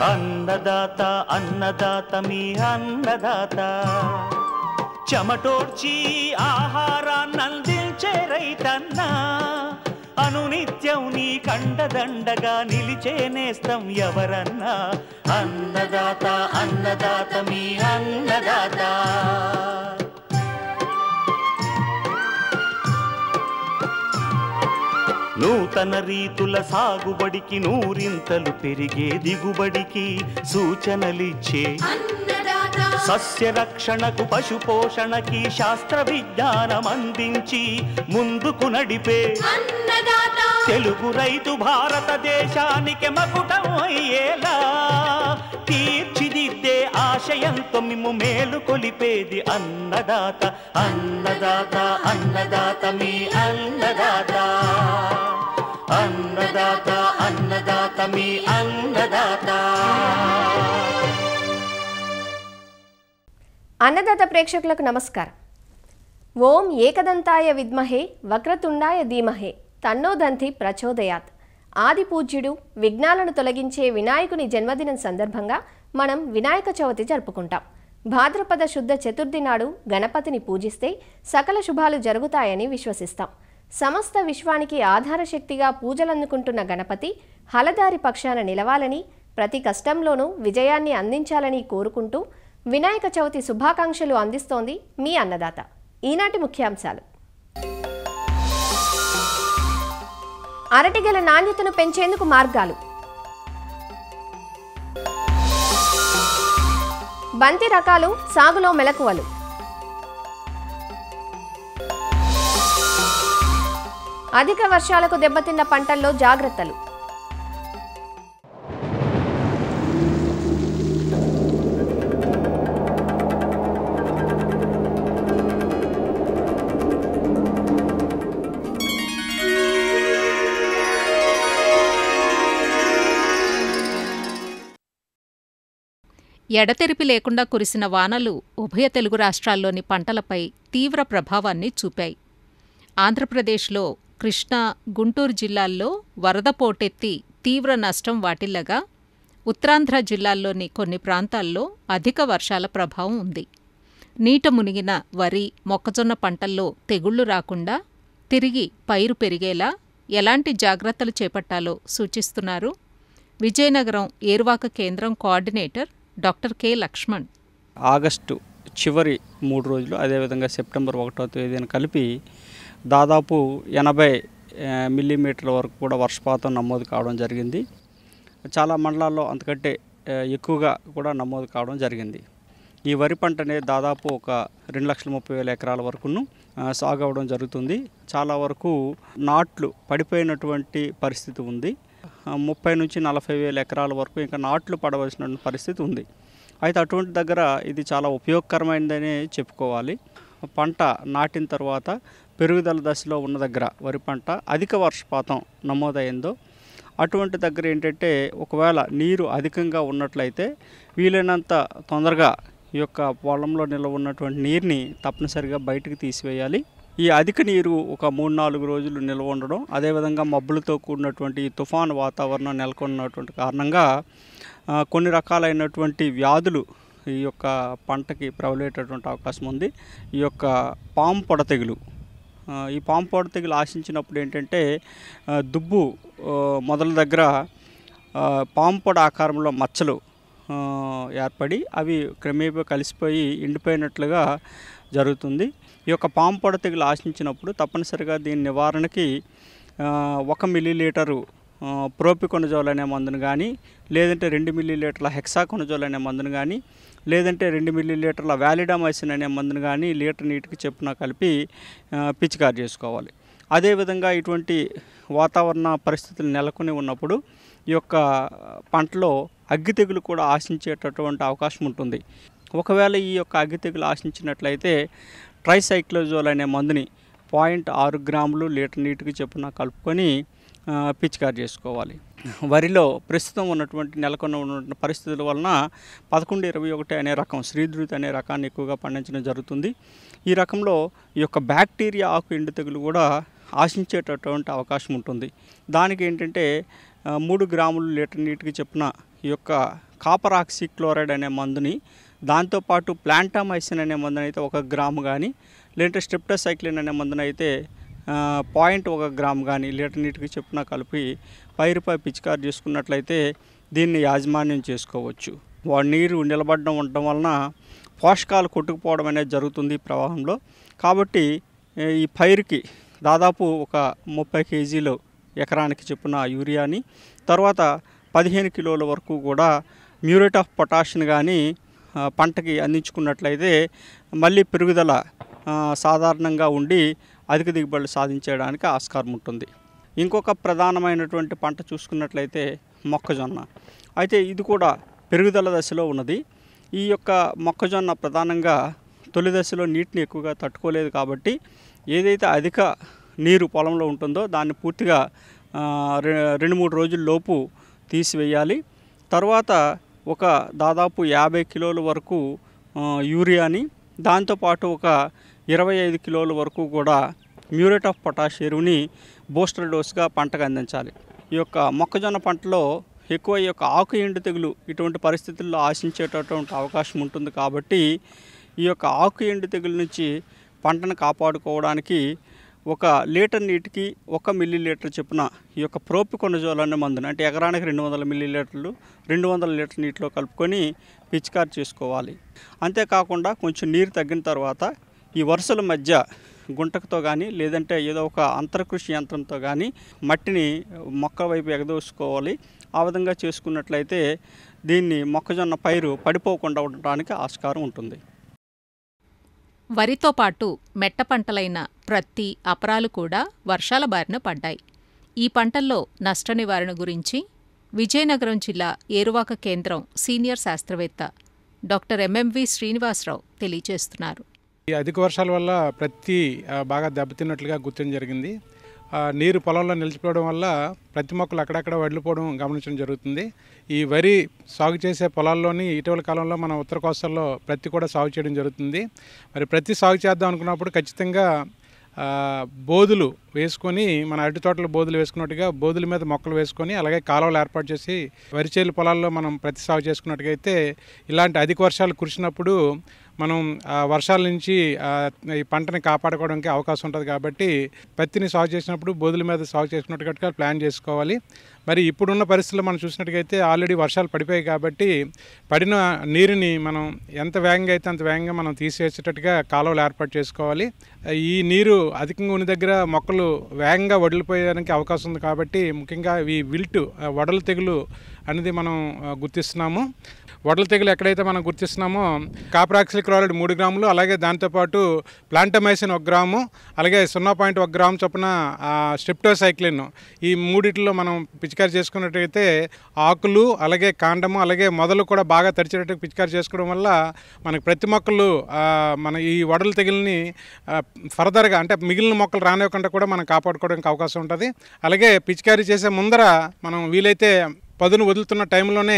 అన్నదాత అన్నదాత మీ అన్నదాత చెమటోడ్చి ఆహారాన్నందించే రైతన్నా అనునిత్యం నీ కండదండగా నిలిచే నేస్తం ఎవరన్నా అన్నదాత అన్నదాత మీ అన్నదాత నూతన రీతుల సాగుబడికి నూరింతలు పెరిగే దిగుబడికి సూచనలిచ్చే సస్య రక్షణకు పశు పోషణకి శాస్త్ర విజ్ఞానం అందించి ముందుకు నడిపే తెలుగు రైతు భారతదేశానికి మకుటం అయ్యేలా తీర్చిదిద్దే ఆశయంతో మిమ్ము మేలు కొలిపేది అన్నదాత అన్నదాత అన్నదాత మీ అన్నదాత అన్నదాత అన్నదాత మీ అన్నదాత. అన్నదాత ప్రేక్షకులకు నమస్కారం. ఓం ఏకదంతాయ విద్మహే వక్రతుండాయ ధీమహే తన్నో దంతి ప్రచోదయాత్. ఆది పూజ్యుడు విఘ్నాలను తొలగించే వినాయకుని జన్మదినం సందర్భంగా మనం వినాయక చవితి జరుపుకుంటాం. భాద్రపద శుద్ధ చతుర్థి నాడు గణపతిని పూజిస్తే సకల శుభాలు జరుగుతాయని విశ్వసిస్తాం. సమస్త విశ్వానికి ఆధారశక్తిగా పూజలందుకుంటున్న గణపతి హలదారి పక్షాన నిలవాలని, ప్రతి కష్టంలోనూ విజయాన్ని అందించాలని కోరుకుంటూ వినాయక చవితి శుభాకాంక్షలు అందిస్తోంది మీ అన్నదాత. ఈనాటి ముఖ్యాంశాలు: అరటిగల నాణ్యతను పెంచేందుకు మార్గాలు, బంతి రకాలు సాగులో మెలకువలు, అధిక వర్షాలకు దెబ్బతిన్న పంటల్లో జాగ్రత్తలు, ఎడతెరిపి లేకుండా కురిసిన వానలు ఉభయ తెలుగు రాష్ట్రాల్లోని పంటలపై తీవ్ర ప్రభావాన్ని చూపాయి. ఆంధ్రప్రదేశ్లో కృష్ణా, గుంటూరు జిల్లాల్లో వరద పోటెత్తి తీవ్ర నష్టం వాటిల్లగా, ఉత్తరాంధ్ర జిల్లాల్లోని కొన్ని ప్రాంతాల్లో అధిక వర్షాల ప్రభావం ఉంది. నీట మునిగిన వరి, మొక్కజొన్న పంటల్లో తెగుళ్లు రాకుండా తిరిగి పైరు పెరిగేలా ఎలాంటి జాగ్రత్తలు చేపట్టాలో సూచిస్తున్నారు విజయనగరం ఏరువాక కేంద్రం coordinator doctor K Lakshman. August చివరి 3 రోజులు, అదేవిధంగా సెప్టెంబర్ 1వ తేదీన కలిపి దాదాపు 80 మిల్లీమీటర్ల వరకు కూడా వర్షపాతం నమోదు కావడం జరిగింది. చాలా మండలాల్లో అంతకంటే ఎక్కువగా కూడా నమోదు కావడం జరిగింది. ఈ వరి పంట అనేది దాదాపు ఒక 2,30,000 ఎకరాల వరకును సాగు అవ్వడం జరుగుతుంది. చాలా వరకు నాట్లు పడిపోయినటువంటి పరిస్థితి ఉంది. 30 నుంచి 40,000 ఎకరాల వరకు ఇంకా నాట్లు పడవలసిన పరిస్థితి ఉంది. అయితే అటువంటి దగ్గర ఇది చాలా ఉపయోగకరమైనదనే చెప్పుకోవాలి. పంట నాటిన తర్వాత పెరుగుదల దశలో ఉన్న దగ్గర వరి పంట అధిక వర్షపాతం నమోదైందో అటువంటి దగ్గర ఏంటంటే, ఒకవేళ నీరు అధికంగా ఉన్నట్లయితే వీలైనంత తొందరగా ఈ యొక్క పొలంలో నిల్వ ఉన్నటువంటి నీరుని తప్పనిసరిగా బయటకు తీసివేయాలి. ఈ అధిక నీరు ఒక 3-4 రోజులు నిల్వ ఉండడం, అదేవిధంగా మబ్బులతో కూడినటువంటి తుఫాను వాతావరణం నెలకొన్నటువంటి కారణంగా కొన్ని రకాలైనటువంటి వ్యాధులు ఈ యొక్క పంటకి ప్రబలేటటువంటి అవకాశం ఉంది. ఈ యొక్క పాము పొడ తెగులు, ఈ పాము పొడ తెగులు ఆశించినప్పుడు ఏంటంటే, దుబ్బు మొదల దగ్గర పాము పొడ ఆకారంలో మచ్చలు ఏర్పడి అవి క్రమేపీ కలిసిపోయి ఎండిపోయినట్లుగా జరుగుతుంది. ఈ యొక్క పాము పొడ తెగులు ఆశించినప్పుడు తప్పనిసరిగా దీని నివారణకి 1 మిల్లీలీటరు ప్రోపికొనజోల్ అనే మందును కానీ, లేదంటే 2 మిల్లీలీటర్ల హెక్సాకొనజోల్ అనే మందును కానీ, లేదంటే 2 మిల్లీలీటర్ల వ్యాలిడామైసిన్ అనే మందును కానీ లీటర్ నీటికి చొప్పున కలిపి పిచికారి చేసుకోవాలి. అదేవిధంగా ఇటువంటి వాతావరణ పరిస్థితులు నెలకొని ఉన్నప్పుడు ఈ యొక్క పంటలో అగ్గి తెగులు కూడా ఆశించేటటువంటి అవకాశం ఉంటుంది. ఒకవేళ ఈ యొక్క అగ్గి తెగులు ఆశించినట్లయితే ట్రైసైక్లోజోల్ అనే మందుని 0.6 గ్రాములు లీటర్ నీటికి చొప్పున కలుపుకొని పిచికారి చేసుకోవాలి. వరిలో ప్రస్తుతం ఉన్నటువంటి నెలకొన్న ఉన్నటువంటి పరిస్థితుల వలన 1121 అనే రకం, శ్రీధృతి అనే రకాన్ని ఎక్కువగా పండించడం జరుగుతుంది. ఈ రకంలో ఈ యొక్క బ్యాక్టీరియా ఆకు ఎండు తెగులు కూడా ఆశించేటటువంటి అవకాశం ఉంటుంది. దానికి ఏంటంటే 3 గ్రాములు లీటర్ నీటికి చొప్పున ఈ యొక్క కాపర్ ఆక్సిక్లోరైడ్ అనే మందుని, దాంతోపాటు ప్లాంటామైసిన్ అనే మందుని అయితే 1 గ్రాము కానీ, లేదంటే స్ట్రెప్టోసైక్లిన్ అనే మందుని అయితే 0.1 గ్రాము కానీ లీటర్ నీటికి చొప్పున కలిపి పైరుపై పిచికారి చేసుకున్నట్లయితే దీన్ని యాజమాన్యం చేసుకోవచ్చు. నీరు నిలబడడం ఉండడం వలన పోషకాలు కొట్టుకుపోవడం అనేది జరుగుతుంది ఈ ప్రవాహంలో. కాబట్టి ఈ పైరుకి దాదాపు ఒక 30 కేజీలు ఎకరానికి చొప్పున యూరియాని, తర్వాత 15 కిలోల వరకు కూడా మ్యూరేట్ ఆఫ్ పొటాషియం కానీ పంటకి అందించుకున్నట్లయితే మళ్ళీ పెరుగుదల సాధారణంగా ఉండి అధిక దిగుబడులు సాధించడానికి ఆస్కారం ఉంటుంది. ఇంకొక ప్రధానమైనటువంటి పంట చూసుకున్నట్లయితే మొక్కజొన్న. అయితే ఇది కూడా పెరుగుదల దశలో ఉన్నది. ఈ యొక్క మొక్కజొన్న ప్రధానంగా తొలి దశలో నీటిని ఎక్కువగా తట్టుకోలేదు కాబట్టి ఏదైతే అధిక నీరు పొలంలో ఉంటుందో దాన్ని పూర్తిగా 2-3 రోజుల లోపు తీసివేయాలి. తర్వాత ఒక దాదాపు 50 కిలోల వరకు యూరియాని, దాంతోపాటు ఒక 25 కిలోల వరకు కూడా మ్యూరేట్ ఆఫ్ పొటాష్ ఎరువుని బూస్టర్ డోస్గా పంటకు అందించాలి. ఈ యొక్క మొక్కజొన్న పంటలో ఎక్కువ ఈ యొక్క ఆకు ఎండు తెగులు ఇటువంటి పరిస్థితుల్లో ఆశించేటటువంటి అవకాశం ఉంటుంది. కాబట్టి ఈ యొక్క ఆకు ఎండు తెగులు నుంచి పంటను కాపాడుకోవడానికి 1 లీటర్ నీటికి 1 మిల్లీలీటర్ చొప్పున ఈ యొక్క ప్రోపికొనజోల్ అనే మందును, అంటే ఎకరానికి 200 మిల్లీలీటర్లు 200 లీటర్ నీటిలో కలుపుకొని పిచికారి చేసుకోవాలి. అంతేకాకుండా కొంచెం నీరు తగ్గిన తర్వాత ఈ వరుసల మధ్య గుంటకతో కానీ, లేదంటే ఏదో ఒక అంతర్కృషి యంత్రంతో కానీ మట్టిని మొక్క వైపు ఎగదోసుకోవాలి. ఆ విధంగా చేసుకున్నట్లయితే దీన్ని మొక్కజొన్న పైరు పడిపోకుండా ఉండటానికి ఆస్కారం ఉంటుంది. వరితో పాటు మెట్ట పంటలైన ప్రత్తి, అపరాలు కూడా వర్షాల బారిన పడ్డాయి. ఈ పంటల్లో నష్ట నివారణ గురించి విజయనగరం జిల్లా ఏరువాక కేంద్రం సీనియర్ శాస్త్రవేత్త డాక్టర్ ఎంఎంవి శ్రీనివాసరావు తెలియజేస్తున్నారు. ఈ అధిక వర్షాల వల్ల ప్రత్తి బాగా దెబ్బతిన్నట్లుగా గుర్తించడం జరిగింది. నీరు పొలంలో నిలిచిపోవడం వల్ల ప్రతి మొక్కలు అక్కడక్కడ వడిలిపోవడం గమనించడం జరుగుతుంది. ఈ వరి సాగు చేసే పొలాల్లోని ఇటీవల కాలంలో మన ఉత్తర కోస్తాల్లో ప్రత్తి కూడా సాగు చేయడం జరుగుతుంది. మరి ప్రత్తి సాగు చేద్దాం అనుకున్నప్పుడు ఖచ్చితంగా బోధులు వేసుకొని, మన అరటి తోటలో బోధులు వేసుకున్నట్టుగా బోధుల మీద మొక్కలు వేసుకొని, అలాగే కాలువలు ఏర్పాటు చేసి వరిచేలు పొలాల్లో మనం ప్రత్తి సాగు చేసుకున్నట్టుగైతే ఇలాంటి అధిక వర్షాలు కురిసినప్పుడు మనం వర్షాల నుంచి ఈ పంటని కాపాడుకోవడానికి అవకాశం ఉంటుంది. కాబట్టి పత్తిని సాగు చేసినప్పుడు బోధుల మీద సాగు చేసుకున్నట్టుగా ప్లాన్ చేసుకోవాలి. మరి ఇప్పుడున్న పరిస్థితుల్లో మనం చూసినట్టుగైతే ఆల్రెడీ వర్షాలు పడిపోయాయి కాబట్టి పడిన నీరుని మనం ఎంత వేగంగా అయితే అంత వేగంగా మనం తీసేసేటట్టుగా కాలువలు ఏర్పాటు చేసుకోవాలి. ఈ నీరు అధికంగా ఉన్న దగ్గర మొక్కలు వేగంగా వడిలిపోయడానికి అవకాశం ఉంది. కాబట్టి ముఖ్యంగా ఈ విల్ట్ వడల తెగులు అనేది మనం గుర్తిస్తున్నాము. వడల తెగులు ఎక్కడైతే మనం గుర్తిస్తున్నామో కాపర్ ఆక్సిక్లోరైడ్ 3 గ్రాములు, అలాగే దాంతోపాటు ప్లాంటామైసిన్ 1 గ్రాము, అలాగే 0.1 గ్రాము చొప్పున స్ట్రెప్టోసైక్లిన్, ఈ మూడిట్లో మనం పిచికారి చేసుకున్నట్టయితే ఆకులు, అలాగే కాండము, అలాగే మొదలు కూడా బాగా తడిచేటట్టు పిచికారి చేసుకోవడం వల్ల మనకి ప్రతి మొక్కలు మన ఈ వడల తెగుల్ని ఫర్దర్గా, అంటే మిగిలిన మొక్కలు రానివ్వకుండా కూడా మనం కాపాడుకోవడానికి అవకాశం ఉంటుంది. అలాగే పిచికారి చేసే ముందర మనం వీలైతే పదును వదులుతున్న టైంలోనే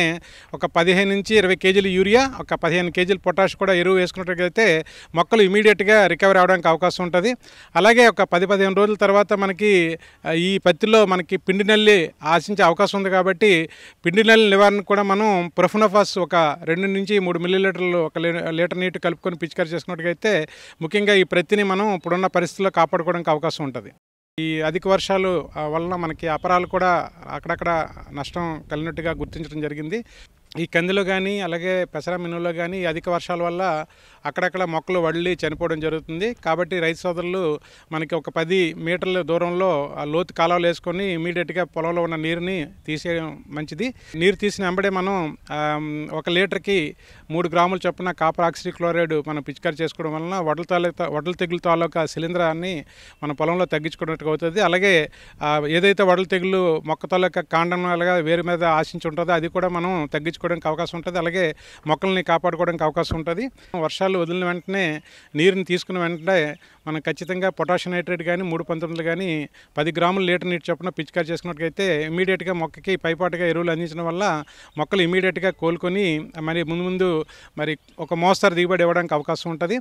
ఒక 15 నుంచి 20 కేజీలు యూరియా, ఒక 15 కేజీలు పొటాష్ కూడా ఎరువు వేసుకున్నట్లయితే మొక్కలు ఇమీడియట్గా రికవరీ అవడానికి అవకాశం ఉంటుంది. అలాగే ఒక 10-15 రోజుల తర్వాత మనకి ఈ పత్తిలో మనకి పిండి నల్లి ఆశించే అవకాశం ఉంది. కాబట్టి పిండి నల్లి నివారణకు కూడా మనం ప్రొఫెనోఫాస్ ఒక 2 నుంచి 3 మిల్లీలీటర్లు 1 లీటర్ నీటి కలుపుకొని పిచికారి చేసుకున్నట్టుగైతే ముఖ్యంగా ఈ ప్రత్తిని మనం ఇప్పుడున్న పరిస్థితుల్లో కాపాడుకోవడానికి అవకాశం ఉంటుంది. ఈ అధిక వర్షాలు వలన మనకి అపరాలు కూడా అక్కడక్కడ నష్టం కలిగినట్టుగా గుర్తించడం జరిగింది. ఈ కందిలో కానీ, అలాగే పెసర మినుములో కానీ అధిక వర్షాల వల్ల అక్కడక్కడ మొక్కలు వడిలి చనిపోవడం జరుగుతుంది. కాబట్టి రైతు సోదరులు మనకి ఒక 10 మీటర్ల దూరంలో లోతు కాలువలు వేసుకొని ఇమీడియట్గా పొలంలో ఉన్న నీరుని తీసేయడం మంచిది. నీరు తీసిన వెంబడే మనం 1 లీటర్కి 3 గ్రాముల చొప్పున కాపర్ ఆక్సిక్లోరైడ్ మనం పిచికారి చేసుకోవడం వలన వడల తెగులు తాలూకా శిలీంధ్రాన్ని మన పొలంలో తగ్గించుకున్నట్టుగా అవుతుంది. అలాగే ఏదైతే వడల తెగులు మొక్క తాలూకా కాండం అలాగా వేరు మీద ఆశించి ఉంటుందో అది కూడా మనం తగ్గించుకోవడానికి అవకాశం ఉంటుంది. అలాగే మొక్కల్ని కాపాడుకోవడానికి అవకాశం ఉంటుంది. వర్షాలు వదిలిన వెంటనే నీరుని తీసుకున్న వెంటనే మనం ఖచ్చితంగా పొటాషియం నైట్రేట్ కానీ 319 కానీ 10 గ్రాముల లీటర్ నీటి చొప్పున పిచికారి చేసుకున్నట్లయితే ఇమీడియట్గా మొక్కకి పైపాటుగా ఎరువులు అందించడం వల్ల మొక్కలు ఇమీడియట్గా కోలుకొని మరి ముందు మరి ఒక మోస్తరు దిగుబడి ఇవ్వడానికి అవకాశం ఉంటుంది.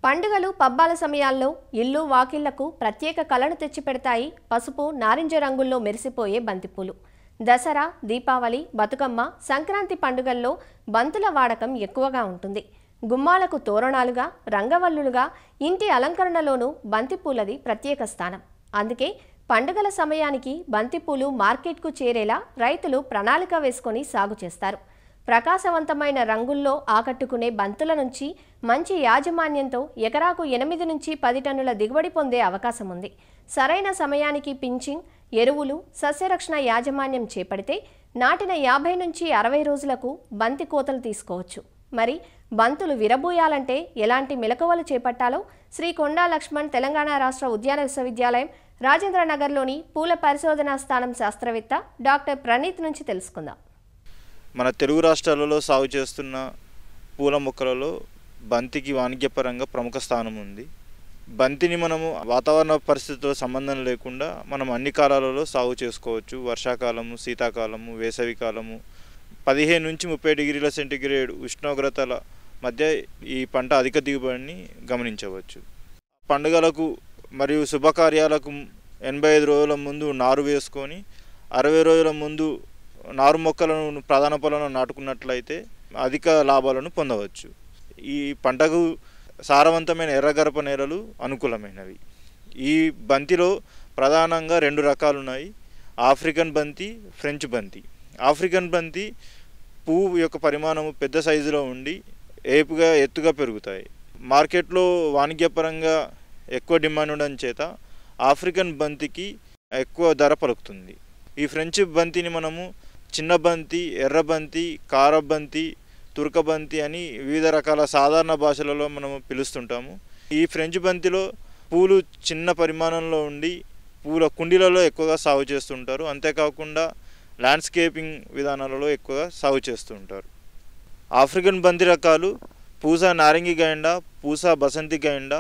పండుగలు పబ్బాల సమయాల్లో ఇల్లు వాకిళ్లకు ప్రత్యేక కళను తెచ్చిపెడతాయి పసుపు నారింజ రంగుల్లో మెరిసిపోయే బంతిపూలు. దసరా, దీపావళి, బతుకమ్మ, సంక్రాంతి పండుగల్లో బంతుల వాడకం ఎక్కువగా ఉంటుంది. గుమ్మాలకు తోరణాలుగా, రంగవల్లులుగా, ఇంటి అలంకరణలోనూ బంతిపూలది ప్రత్యేక స్థానం. అందుకే పండుగల సమయానికి బంతిపూలు మార్కెట్కు చేరేలా రైతులు ప్రణాళిక వేసుకొని సాగు చేస్తారు. ప్రకాశవంతమైన రంగుల్లో ఆకట్టుకునే బంతుల నుంచి మంచి యాజమాన్యంతో ఎకరాకు 8 నుంచి 10 టన్నుల దిగుబడి పొందే అవకాశం ఉంది. సరైన సమయానికి పించింగ్, ఎరువులు, సస్యరక్షణ యాజమాన్యం చేపడితే నాటిన 50 నుంచి 60 రోజులకు బంతి కోతలు తీసుకోవచ్చు. మరి బంతులు విరబూయాలంటే ఎలాంటి మెలకువలు చేపట్టాలో శ్రీ కొండా లక్ష్మణ్ తెలంగాణ రాష్ట్ర ఉద్యాన విశ్వవిద్యాలయం రాజేంద్రనగర్లోని పూల పరిశోధనా స్థానం శాస్త్రవేత్త డాక్టర్ ప్రణీత్ నుంచి తెలుసుకుందాం. మన తెలుగు రాష్ట్రాలలో సాగు చేస్తున్న పూల మొక్కలలో బంతికి వాణిజ్యపరంగా ప్రముఖ స్థానం ఉంది. బంతిని మనము వాతావరణ పరిస్థితులతో సంబంధం లేకుండా మనం అన్ని కాలాలలో సాగు చేసుకోవచ్చు. వర్షాకాలము, శీతాకాలము, వేసవికాలము, 15 నుంచి 30 డిగ్రీల సెంటీగ్రేడ్ ఉష్ణోగ్రతల మధ్య ఈ పంట అధిక దిగుబడిని గమనించవచ్చు. పండుగలకు మరియు శుభకార్యాలకు 85 రోజుల ముందు నారు వేసుకొని 60 రోజుల ముందు నారు మొక్కలను ప్రధాన పొలంలో నాటుకున్నట్లయితే అధిక లాభాలను పొందవచ్చు. ఈ పంటకు సారవంతమైన ఎర్రగరప నేలలు అనుకూలమైనవి. ఈ బంతిలో ప్రధానంగా 2 రకాలు ఉన్నాయి: ఆఫ్రికన్ బంతి, ఫ్రెంచ్ బంతి. ఆఫ్రికన్ బంతి పువ్వు యొక్క పరిమాణము పెద్ద సైజులో ఉండి ఏపుగా ఎత్తుగా పెరుగుతాయి. మార్కెట్లో వాణిజ్యపరంగా ఎక్కువ డిమాండ్ ఉండడం చేత ఆఫ్రికన్ బంతికి ఎక్కువ ధర పలుకుతుంది. ఈ ఫ్రెంచ్ బంతిని మనము చిన్న బంతి, ఎర్ర బంతి, కారబంతి, తుర్కబంతి అని వివిధ రకాల సాధారణ భాషలలో మనము పిలుస్తుంటాము. ఈ ఫ్రెంచ్ బంతిలో పూలు చిన్న పరిమాణంలో ఉండి పూల కుండీలలో ఎక్కువగా సాగు చేస్తుంటారు. అంతేకాకుండా ల్యాండ్స్కేపింగ్ విధానాలలో ఎక్కువగా సాగు చేస్తుంటారు. ఆఫ్రికన్ బంతి రకాలు పూసా నారింగి గైండా, పూసా బసంతి గైండా,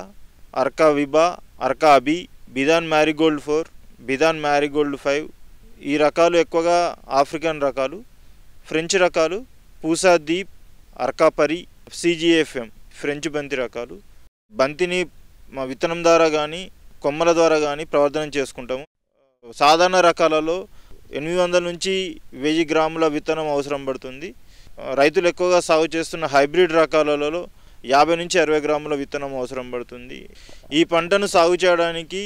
అర్కా విబా, అర్కా అబి, బిదాన్ మ్యారీగోల్డ్ 4, బిదాన్ మ్యారీగోల్డ్ 5 ఈ రకాలు ఎక్కువగా ఆఫ్రికన్ రకాలు. ఫ్రెంచ్ రకాలు పూసా దీప్, అర్కా పరి, CGFM ఫ్రెంచ్ బంతి రకాలు. బంతిని విత్తనం ద్వారా కానీ కొమ్మల ద్వారా కానీ ప్రవర్ధనం చేసుకుంటాము. సాధారణ రకాలలో 800 నుంచి 1000 గ్రాముల విత్తనం అవసరం పడుతుంది. రైతులు ఎక్కువగా సాగు చేస్తున్న హైబ్రిడ్ రకాలలో 50 నుంచి 60 గ్రాముల విత్తనం అవసరం పడుతుంది. ఈ పంటను సాగు చేయడానికి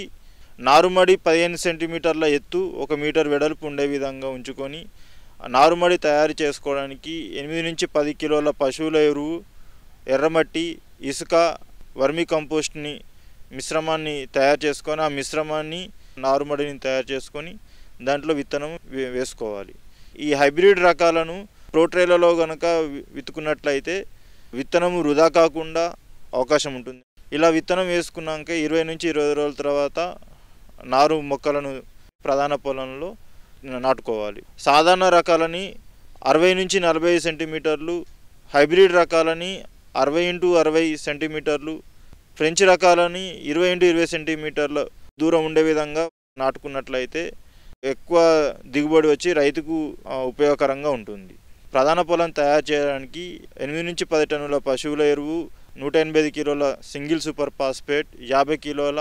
నారుమడి 15 సెంటీమీటర్ల ఎత్తు, 1 మీటర్ వెడల్పు ఉండే విధంగా ఉంచుకొని నారుమడి తయారు చేసుకోవడానికి 8 నుంచి 10 కిలోల పశువుల ఎరువు, ఎర్రమట్టి, ఇసుక, వర్మీ కంపోస్ట్ని మిశ్రమాన్ని తయారు చేసుకొని ఆ మిశ్రమాన్ని నారుమడిని తయారు చేసుకొని దాంట్లో విత్తనం వేసుకోవాలి. ఈ హైబ్రిడ్ రకాలను ప్రోట్రేలలో కనుక విత్తుకున్నట్లయితే విత్తనం వృధా కాకుండా అవకాశం ఉంటుంది. ఇలా విత్తనం వేసుకున్నాక 20 నుంచి 20 రోజుల తర్వాత నారు మొక్కలను ప్రధాన పొలంలో నాటుకోవాలి. సాధారణ రకాలని 60 నుంచి 40 సెంటీమీటర్లు, హైబ్రిడ్ రకాలని 60 x 60 సెంటీమీటర్లు, ఫ్రెంచ్ రకాలని 20 x 20 సెంటీమీటర్ల దూరం ఉండే విధంగా నాటుకున్నట్లయితే ఎక్కువ దిగుబడి వచ్చి రైతుకు ఉపయోగకరంగా ఉంటుంది. ప్రధాన పొలం తయారు చేయడానికి 8 నుంచి 10 టన్నుల పశువుల ఎరువు, 180 కిలోల సింగిల్ సూపర్ ఫాస్ఫేట్, 50 కిలోల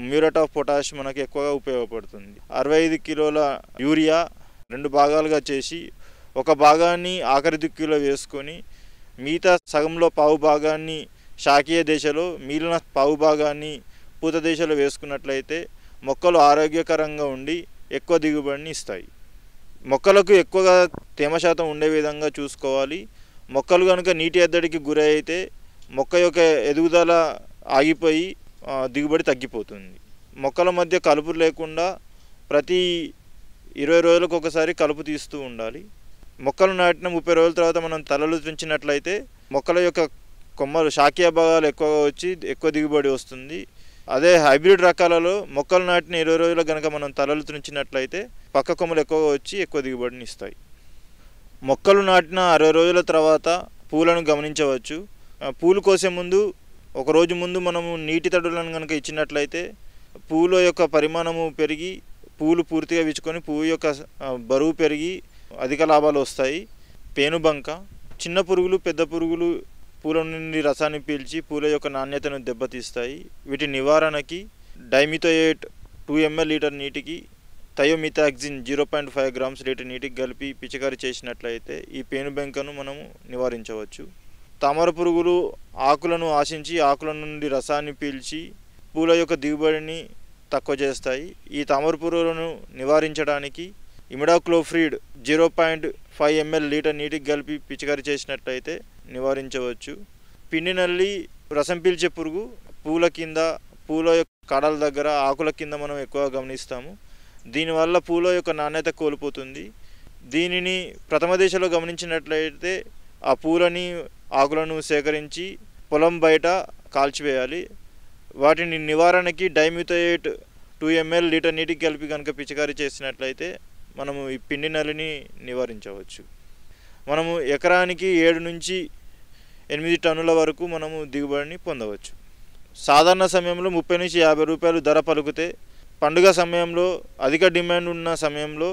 మ్యూరేట్ ఆఫ్ పొటాష్ మనకు ఎక్కువగా ఉపయోగపడుతుంది. 65 కిలోల యూరియా 2 భాగాలుగా చేసి ఒక భాగాన్ని ఆఖరి దిక్కులో వేసుకొని మిగతా సగంలో పావు భాగాన్ని శాఖీయ దశలో, మిగిలిన పావు భాగాన్ని పూత దశలో వేసుకున్నట్లయితే మొక్కలు ఆరోగ్యకరంగా ఉండి ఎక్కువ దిగుబడిని ఇస్తాయి. మొక్కలకు ఎక్కువగా తేమ శాతం ఉండే విధంగా చూసుకోవాలి. మొక్కలు కనుక నీటి ఎద్దడికి గురి అయితే మొక్క యొక్క ఎదుగుదల ఆగిపోయి దిగుబడి తగ్గిపోతుంది. మొక్కల మధ్య కలుపు లేకుండా ప్రతి 20 రోజులకు ఒకసారి కలుపు తీస్తూ ఉండాలి. మొక్కలు నాటిన 30 రోజుల తర్వాత మనం తలలు తుంచినట్లయితే మొక్కల యొక్క కొమ్మలు శాఖీయ భాగాలు ఎక్కువగా వచ్చి ఎక్కువ దిగుబడి వస్తుంది. అదే హైబ్రిడ్ రకాలలో మొక్కలు నాటిన 20 రోజులు కనుక మనం తలలు తుంచినట్లయితే పక్క కొమ్మలు ఎక్కువగా వచ్చి ఎక్కువ దిగుబడిని ఇస్తాయి. మొక్కలు నాటిన 60 రోజుల తర్వాత పూలను గమనించవచ్చు. పూలు కోసే ముందు 1 రోజు ముందు మనము నీటి తడులను కనుక ఇచ్చినట్లయితే పూల యొక్క పరిమాణము పెరిగి పూలు పూర్తిగా విచ్చుకొని పువ్వు యొక్క బరువు పెరిగి అధిక లాభాలు వస్తాయి. పేనుబంక, చిన్న పురుగులు పెద్ద పురుగులు పూల నుండి రసాన్ని పీల్చి పూల యొక్క నాణ్యతను దెబ్బతీస్తాయి. వీటి నివారణకి డైమిథోయేట్ 2 ml లీటర్ నీటికి థయోమిథాక్సిన్ 0.5 grams లీటర్ నీటికి కలిపి పిచికారీ చేసినట్లయితే ఈ పేనుబంకను మనము నివారించవచ్చు. తామర పురుగులు ఆకులను ఆశించి ఆకుల నుండి రసాన్ని పీల్చి పూల యొక్క దిగుబడిని తక్కువ చేస్తాయి. ఈ తామర పురుగులను నివారించడానికి ఇమిడాక్లోప్రిడ్ 0.5 ml లీటర్ నీటికి కలిపి పిచికారీ చేసినట్లయితే నివారించవచ్చు. పిండి నల్లి రసం పీల్చే పురుగు పూల కింద, పూల యొక్క కాడల దగ్గర, ఆకుల కింద మనం ఎక్కువగా గమనిస్తాము. దీనివల్ల పూల యొక్క నాణ్యత కోల్పోతుంది. దీనిని ప్రథమ దశలో గమనించినట్లయితే ఆ పూలని, ఆకులను సేకరించి పొలం బయట కాల్చివేయాలి. వాటిని నివారణకి డైమిథోయేట్ 2 ml లీటర్ నీటికి కలిపి కనుక పిచికారీ చేసినట్లయితే మనము ఈ పిండి నల్లిని నివారించవచ్చు. మనము ఎకరానికి 7 నుంచి 8 టన్నుల వరకు మనము దిగుబడిని పొందవచ్చు. సాధారణ సమయంలో 30 నుంచి 50 రూపాయలు ధర పలుకుతే, పండుగ సమయంలో అధిక డిమాండ్ ఉన్న సమయంలో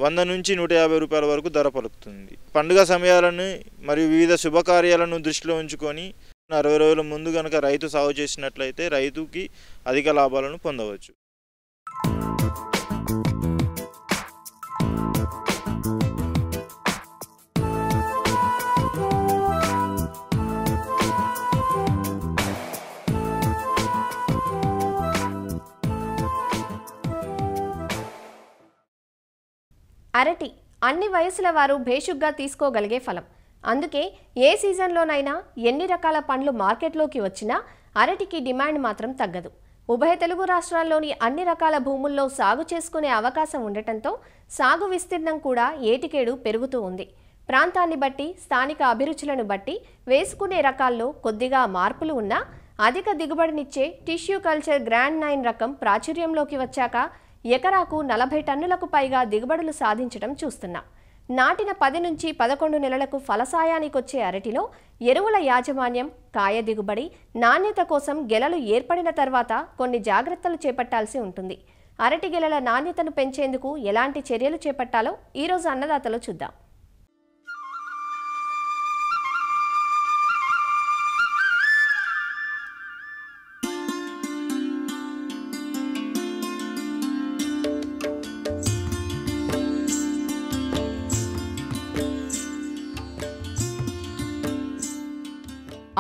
100 నుంచి 150 రూపాయల వరకు ధర పలుకుతుంది. పండుగ సమయాలను మరియు వివిధ శుభకార్యాలను దృష్టిలో ఉంచుకొని 60 రోజుల ముందు కనుక రైతు సాగు చేసినట్లయితే రైతుకి అధిక లాభాలను పొందవచ్చు. అరటి అన్ని వయసుల వారు భేషుగ్గా తీసుకోగలిగే ఫలం. అందుకే ఏ సీజన్లోనైనా ఎన్ని రకాల పండ్లు మార్కెట్లోకి వచ్చినా అరటికి డిమాండ్ మాత్రం తగ్గదు. ఉభయ తెలుగు రాష్ట్రాల్లోని అన్ని రకాల భూముల్లో సాగు చేసుకునే అవకాశం ఉండటంతో సాగు విస్తీర్ణం కూడా ఏటికేడు పెరుగుతూ ఉంది. ప్రాంతాన్ని బట్టి, స్థానిక అభిరుచులను బట్టి వేసుకునే రకాల్లో కొద్దిగా మార్పులు ఉన్నా అధిక దిగుబడినిచ్చే టిష్యూ కల్చర్ గ్రాండ్ 9 రకం ప్రాచుర్యంలోకి వచ్చాక ఎకరాకు 40 టన్నులకు పైగా దిగుబడులు సాధించడం చూస్తున్నాం. నాటిన 10 నుంచి 11 నెలలకు ఫలసాయానికొచ్చే అరటిలో ఎరువుల యాజమాన్యం, కాయ దిగుబడి, నాణ్యత కోసం గెలలు ఏర్పడిన తర్వాత కొన్ని జాగ్రత్తలు చేపట్టాల్సి ఉంటుంది. అరటి గెలల నాణ్యతను పెంచేందుకు ఎలాంటి చర్యలు చేపట్టాలో ఈరోజు అన్నదాతలో చూద్దాం.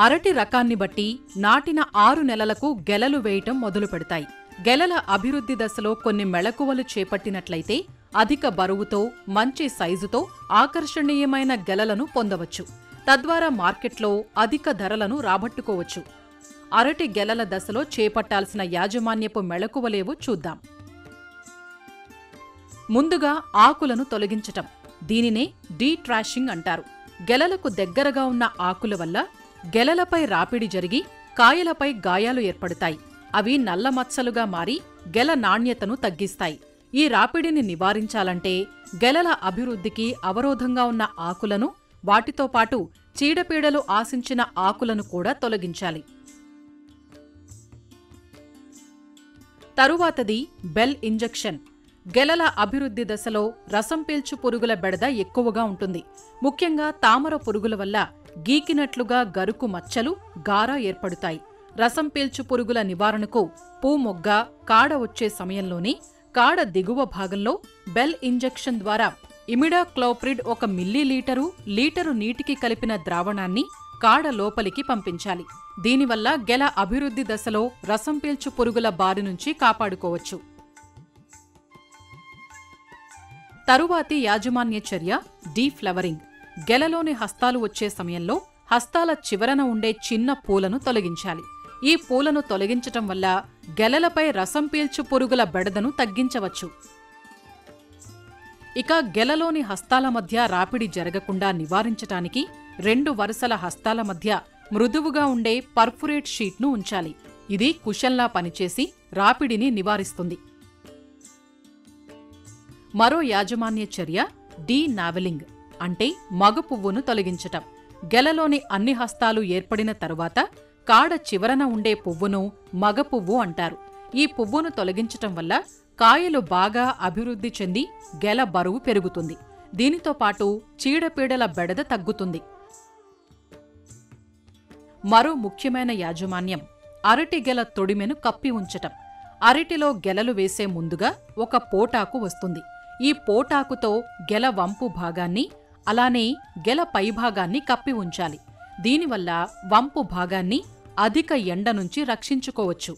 అరటి రకాన్ని బట్టి నాటిన 6 నెలలకు గెలలు వేయటం మొదలు పెడతాయి. గెలల అభివృద్ధి దశలో కొన్ని మెళకువలు చేపట్టినట్లయితే అధిక బరువుతో, మంచి సైజుతో ఆకర్షణీయమైన గెలలను పొందవచ్చు. తద్వారా మార్కెట్లో అధిక ధరలను రాబట్టుకోవచ్చు. అరటి గెలల దశలో చేపట్టాల్సిన యాజమాన్యపు మెళకువలేవో చూద్దాం. ముందుగా ఆకులను తొలగించటం. దీనినే డీట్రాషింగ్ అంటారు. గెలలకు దగ్గరగా ఉన్న ఆకుల వల్ల గెలలపై రాపిడి జరిగి కాయలపై గాయాలు ఏర్పడతాయి. అవి నల్ల మచ్చలుగా మారి గెల నాణ్యతను తగ్గిస్తాయి. ఈ రాపిడిని నివారించాలంటే గెలల అభివృద్ధికి అవరోధంగా ఉన్న ఆకులను, వాటితో పాటు చీడపీడలు ఆశించిన ఆకులను కూడా తొలగించాలి. తరువాతది బెల్ ఇంజెక్షన్. గెలల అభివృద్ధి దశలో రసం పీల్చు పురుగుల బెడద ఎక్కువగా ఉంటుంది. ముఖ్యంగా తామర పురుగుల వల్ల గీకినట్లుగా గరుకు మచ్చలు, గార ఏర్పడుతాయి. రసం పీల్చు పురుగుల నివారణకు పూమొగ్గ, కాడ వచ్చే సమయంలోనే కాడ దిగువ భాగంలో బెల్ ఇంజెక్షన్ ద్వారా ఇమిడాక్లోప్రిడ్ 1 మిల్లీలీటరు లీటరు నీటికి కలిపిన ద్రావణాన్ని కాడ లోపలికి పంపించాలి. దీనివల్ల గెల అభివృద్ధి దశలో రసం పీల్చు పురుగుల బారి నుంచి కాపాడుకోవచ్చు. తరువాతి యాజమాన్య చర్య డీఫ్లవరింగ్. గెలలోని హస్తాలు వచ్చే సమయంలో హస్తాల చివరన ఉండే చిన్న పూలను తొలగించాలి. ఈ పూలను తొలగించటం వల్ల గెలలపై రసం పీల్చు పురుగుల బెడదను తగ్గించవచ్చు. ఇక గెలలోని హస్తాల మధ్య రాపిడి జరగకుండా నివారించటానికి 2 వరుసల హస్తాల మధ్య మృదువుగా ఉండే పర్ఫురేట్ షీట్ను ఉంచాలి. ఇది కుషన్లా పనిచేసి రాపిడిని నివారిస్తుంది. మరో యాజమాన్య చర్య డీనావెలింగ్, అంటే మగ పువ్వును తొలగించటం. గెలలోని అన్ని హస్తాలు ఏర్పడిన తరువాత కాడ చివరన ఉండే పువ్వును మగ పువ్వు అంటారు. ఈ పువ్వును తొలగించటం వల్ల కాయలు బాగా అభివృద్ధి చెంది గెల బరువు పెరుగుతుంది. దీనితో పాటు చీడపీడల బెడద తగ్గుతుంది. మరో ముఖ్యమైన యాజమాన్యం అరటి గెల తొడిమెను కప్పి ఉంచటం. అరటిలో గెలలు వేసే ముందుగా ఒక పోటాకు వస్తుంది. ఈ పోటాకుతో గెల వంపు భాగాన్ని అలానే గెల పైభాగాన్ని కప్పి ఉంచాలి. దీనివల్ల వంపు భాగాన్ని అధిక ఎండ నుంచి రక్షించుకోవచ్చు.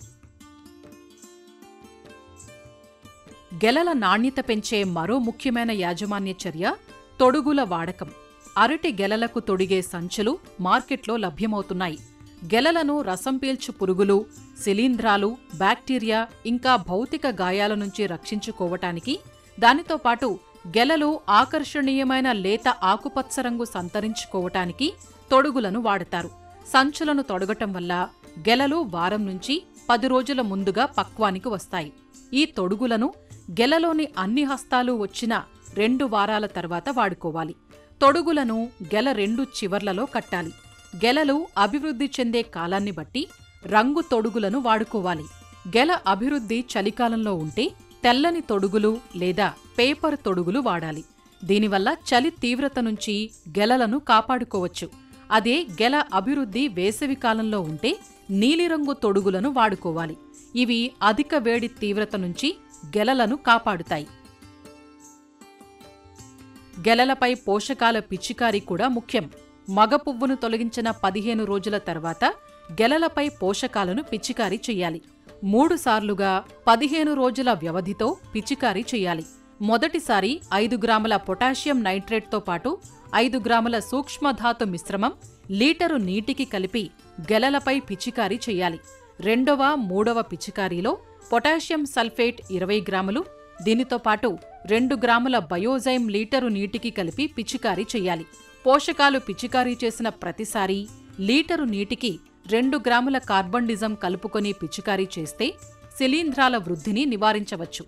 గెలల నాణ్యత పెంచే మరో ముఖ్యమైన యాజమాన్య చర్య తొడుగుల వాడకం. అరటి గెలలకు తొడిగే సంచులు మార్కెట్లో లభ్యమవుతున్నాయి. గెలలను రసం పీల్చు పురుగులు, శిలీంధ్రాలు, బ్యాక్టీరియా ఇంకా భౌతిక గాయాల నుంచి రక్షించుకోవటానికి, దానితో పాటు గెలలు ఆకర్షణీయమైన లేత ఆకుపచ్చ రంగు సంతరించుకోవటానికి తొడుగులను వాడతారు. సంచులను తొడగటం వల్ల గెలలు వారం నుంచి 10 రోజుల ముందుగా పక్వానికి వస్తాయి. ఈ తొడుగులను గెలలోని అన్ని హస్తాలు వచ్చిన 2 వారాల తర్వాత వాడుకోవాలి. తొడుగులను గెల 2 చివర్లలో కట్టాలి. గెలలు అభివృద్ధి చెందే కాలాన్ని బట్టి రంగు తొడుగులను వాడుకోవాలి. గెల అభివృద్ధి చలికాలంలో ఉంటే తెల్లని తొడుగులు లేదా పేపర్ తొడుగులు వాడాలి. దీనివల్ల చలి తీవ్రత నుంచి గెలలను కాపాడుకోవచ్చు. అదే గెల అభివృద్ధి వేసవికాలంలో ఉంటే నీలిరంగు తొడుగులను వాడుకోవాలి. ఇవి అధిక వేడి తీవ్రత నుంచి గెలలను కాపాడుతాయి. గెలలపై పోషకాల పిచికారీ కూడా ముఖ్యం. మగ పువ్వును తొలగించిన 15 రోజుల తర్వాత గెలలపై పోషకాలను పిచికారీ చెయ్యాలి. 3 సార్లుగా 15 రోజుల వ్యవధితో పిచికారీ చెయ్యాలి. మొదటిసారి 5 గ్రాముల పొటాషియం నైట్రేట్తో పాటు 5 గ్రాముల సూక్ష్మధాతు మిశ్రమం లీటరు నీటికి కలిపి గెలలపై పిచికారీ చెయ్యాలి. రెండవ, మూడవ పిచికారీలో పొటాషియం సల్ఫేట్ 20 గ్రాములు, దీనితో పాటు 2 గ్రాముల బయోజైమ్ లీటరు నీటికి కలిపి పిచికారీ చెయ్యాలి. పోషకాలు పిచికారీ చేసిన ప్రతిసారి లీటరు నీటికి 2 గ్రాముల కార్బండిజం కలుపుకొని పిచికారీ చేస్తే శిలీంధ్రాల వృద్ధిని నివారించవచ్చు.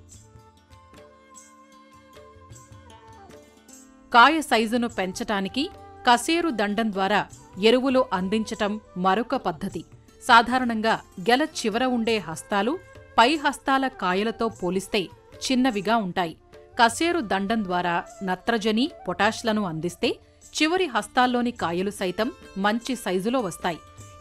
కాయ సైజును పెంచటానికి కసేరు దండం ద్వారా ఎరువులు అందించటం మరొక పద్ధతి. సాధారణంగా గెల చివర ఉండే హస్తాలు పై హస్తాల కాయలతో పోలిస్తే చిన్నవిగా ఉంటాయి. కసేరు దండం ద్వారా నత్రజని, పొటాష్లను అందిస్తే చివరి హస్తాల్లోని కాయలు సైతం మంచి సైజులో వస్తాయి.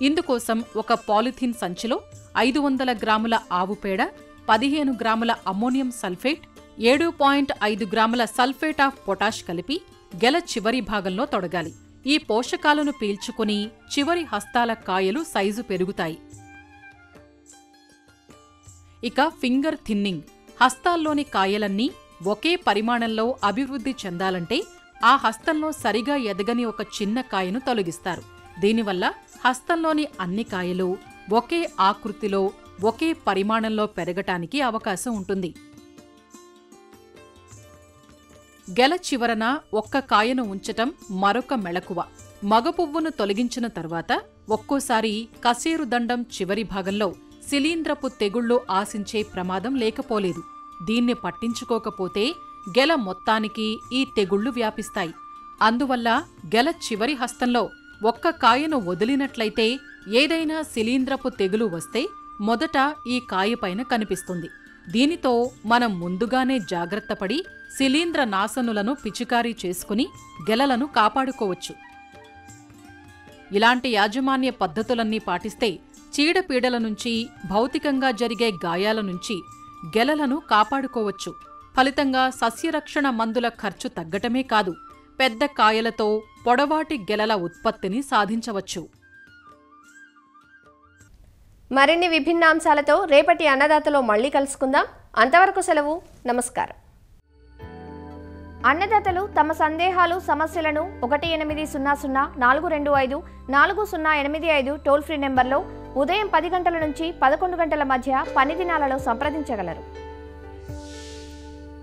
ఇందుకోసం ఒక పాలిథిన్ సంచిలో 500 గ్రాముల ఆవు పేడ, 15 గ్రాముల అమ్మోనియం సల్ఫేట్, 7.5 గ్రాముల సల్ఫేట్ ఆఫ్ పొటాష్ కలిపి గెల చివరి భాగంలో తొడగాలి. ఈ పోషకాలను పీల్చుకుని చివరి హస్తాల కాయలు సైజు పెరుగుతాయి. ఇక ఫింగర్ థిన్నింగ్. హస్తాల్లోని కాయలన్నీ ఒకే పరిమాణంలో అభివృద్ధి చెందాలంటే ఆ హస్తంలో సరిగా ఎదగని ఒక చిన్న కాయను తొలగిస్తారు. దీనివల్ల హస్తంలోని అన్ని కాయలు ఒకే ఆకృతిలో, ఒకే పరిమాణంలో పెరగటానికి అవకాశం ఉంటుంది. గెల చివరన ఒక్క కాయను ఉంచటం మరొక మెళకువ. మగ పువ్వును తొలగించిన తర్వాత ఒక్కోసారి కసేరు దండం చివరి భాగంలో శిలీంధ్రపు తెగుళ్లు ఆశించే ప్రమాదం లేకపోలేదు. దీన్ని పట్టించుకోకపోతే గెల మొత్తానికి ఈ తెగుళ్లు వ్యాపిస్తాయి. అందువల్ల గెల చివరి హస్తంలో ఒక్క కాయను వదిలినట్లయితే ఏదైనా శిలీంధ్రపు తెగులు వస్తే మొదట ఈ కాయపైన కనిపిస్తుంది. దీనితో మనం ముందుగానే జాగ్రత్తపడి శిలీంధ్ర నాశనులను పిచికారీ చేసుకుని గెలలను కాపాడుకోవచ్చు. ఇలాంటి యాజమాన్య పద్ధతులన్నీ పాటిస్తే చీడపీడల నుంచి, భౌతికంగా జరిగే గాయాల నుంచి గెలలను కాపాడుకోవచ్చు. ఫలితంగా సస్యరక్షణ మందుల ఖర్చు తగ్గటమే కాదు, పెద్ద కాయలతో పొడవాటి గెలల ఉత్పత్తిని సాధించవచ్చు. మరిన్ని విభిన్న అంశాలతో రేపటి అన్నదాతలో మళ్ళీ కలుసుకుందాం. అంతవరకు సెలవు. నమస్కారం. అన్నదాతలు తమ సందేహాలు, సమస్యలను 1800-425-4085 టోల్ ఫ్రీ నెంబర్లో ఉదయం 10 గంటల నుంచి 11 గంటల మధ్య పని దినాలలో సంప్రదించగలరు.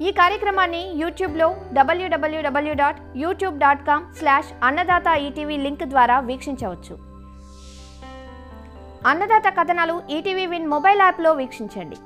ఈ కార్యక్రమాన్ని యూట్యూబ్లో www.youtube.com/annadata-etv లింక్ ద్వారా వీక్షించవచ్చు. అన్నదాత కథనాలు ఈటీవీ విన్ మొబైల్ యాప్లో వీక్షించండి.